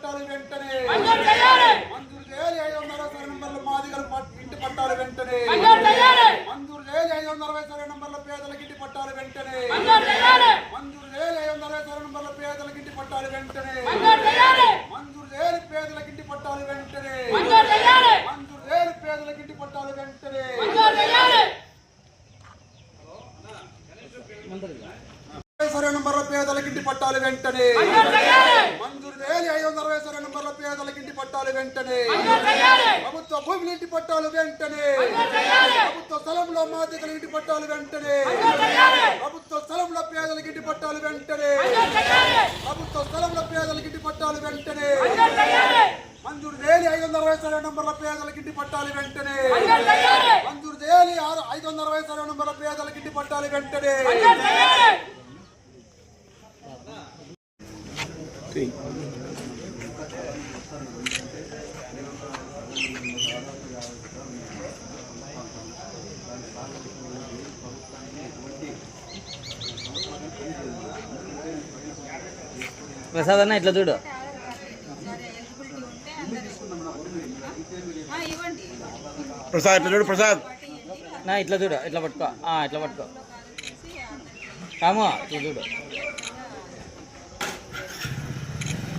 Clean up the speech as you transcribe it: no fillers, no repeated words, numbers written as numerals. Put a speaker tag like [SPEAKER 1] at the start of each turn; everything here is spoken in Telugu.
[SPEAKER 1] పట్టాలు వెంటనే మంజూరు చేయాలి 560 సర్వే నంబర్ల మాదిగల ఇంటి పట్టాలు వెంటనే మంజూరు చేయాలి 560 సర్వే నంబర్ల పేదలకు ఇంటి పట్టాలు వెంటనే మంజూరు చేయాలి 560 సర్వే నంబర్ల పేదలకు ఇంటి పట్టాలు వెంటనే మంజూరు చేయాలి పేదలకు ఇంటి పట్టాలు వెంటనే మంజూరు చేయాలి పేదలకు ఇంటి పట్టాలు వెంటనే సర్వే నంబర్ల పేదలకు ఇంటి పట్టాలు వెంటనే మంజూరు చేయాలి 560 సర్వే నంబర్ల పేదలకు ఇంటి పట్టాలు వెంటనే ప్రభుత్వ భూముల ఇంటి పట్టాలు వెంటనే ప్రభుత్వ స్థలంలో మాదిగల ఇంటి పట్టాలు వెంటనే ప్రభుత్వ స్థలంలో పేదలకు ఇంటి పట్టాలు వెంటనే ప్రభుత్వ స్థలంలో పేదలకు ఇంటి పట్టాలు వెంటనే మంజూరు చేయాలి 560 సర్వే నంబర్ల పేదలకు ఇంటి పట్టాలు వెంటనే మంజూరు చేయాలి 560 సర్వే నంబర్ల పేదలకు ఇంటి పట్టాలు వెంటనే
[SPEAKER 2] ప్రసాద్ అన్న ఇట్లా చూడు
[SPEAKER 3] ప్రసాద్ ఇట్లా చూడు ప్రసాద్
[SPEAKER 2] నా ఇట్లా చూడు ఇట్లా పట్టుకో ఇట్లా పట్టుకో కాము ఇట్లా చూడు